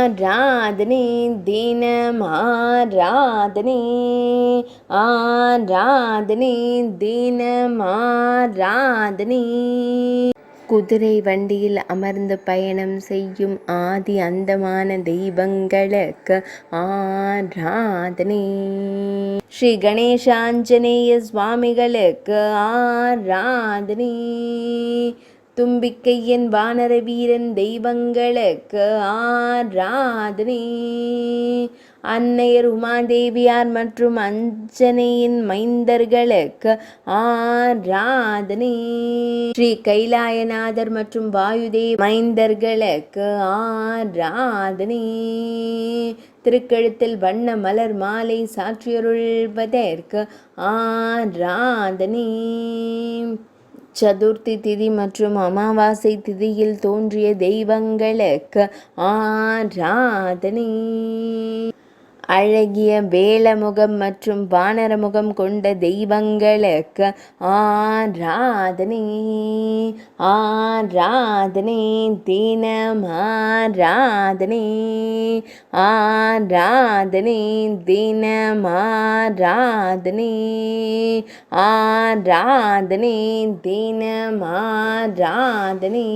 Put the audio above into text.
ஆராதனை தினம் ஆராதனை ஆராதனை தினம் ஆராதனை. குதிரை வண்டியில் அமர்ந்து பயணம் செய்யும் ஆதி அந்தமான தெய்வங்களுக்கு ஆராதனை. ஸ்ரீ கணேசாஞ்சனேய சுவாமிகளுக்கு ஆராதனை. தும்பிக்கையன் வானர வீரன் தெய்வங்களுக்கு ஆராதனை. அன்னையர் உமாதேவியார் மற்றும் அஞ்சனையின் மைந்தர்களுக்கு ஆராதனை. ஸ்ரீ கைலாயநாதர் மற்றும் வாயுதேவ மைந்தர்களுக்கு ஆராதனை. திருக்கழுத்தில் வண்ண மலர் மாலை சாற்றியருள்வதற்கு ஆராதனை. சதுர்த்தி திதி மற்றும் அமாவாசை திதியில் தோன்றிய தெய்வங்களுக்கு ஆராதனை. அழகிய வேலமுகம் மற்றும் வானரமுகம் கொண்ட தெய்வங்களுக்கு ஆராதனை. ஆராதனை தினம் ஆராதனை. ஆராதனை தினம் ஆராதனை. ஆராதனை தினம் ஆராதனை.